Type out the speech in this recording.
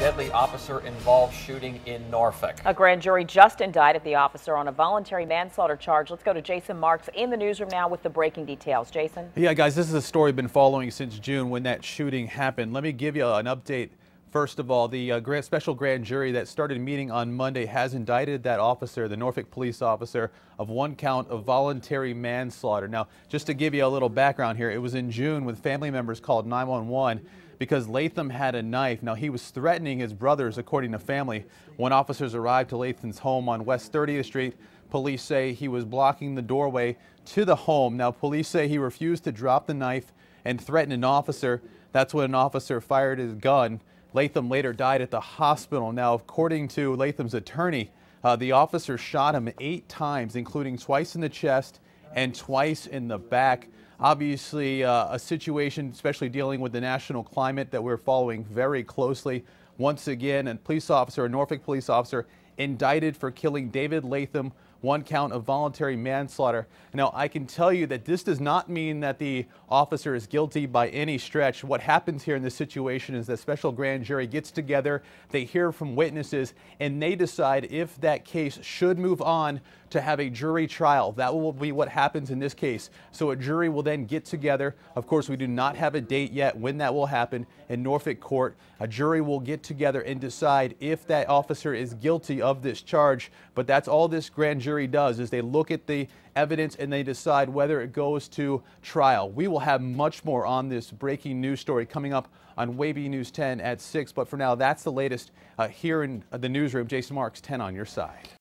deadly officer-involved shooting in Norfolk. A grand jury just indicted the officer on a voluntary manslaughter charge. Let's go to Jason Marks in the newsroom now with the breaking details. Jason? Yeah, guys, this is a story we've been following since June when that shooting happened. Let me give you an update. First of all, the special grand jury that started meeting on Monday has indicted that officer, the Norfolk police officer, of one count of voluntary manslaughter. Now, just to give you a little background here, it was in June when family members called 911 because Latham had a knife. Now, he was threatening his brothers, according to family. When officers arrived to Latham's home on West 30th Street, police say he was blocking the doorway to the home. Now, police say he refused to drop the knife and threatened an officer. That's when an officer fired his gun. Latham later died at the hospital. Now, according to Latham's attorney, the officer shot him 8 times, including twice in the chest and twice in the back. Obviously, a situation, especially dealing with the national climate, that we're following very closely. Once again, a Norfolk police officer, indicted for killing David Latham, one count of voluntary manslaughter. Now, I can tell you that this does not mean that the officer is guilty by any stretch. What happens here in this situation is the special grand jury gets together, they hear from witnesses, and they decide if that case should move on to have a jury trial. That will be what happens in this case. So a jury will then get together. Of course, we do not have a date yet when that will happen in Norfolk court. A jury will get together and decide if that officer is guilty of this charge. But that's all this grand jury does, is they look at the evidence and they decide whether it goes to trial. We will have much more on this breaking news story coming up on WAVY News 10 at 6. But for now, that's the latest here in the newsroom. Jason Marks, 10 on your side.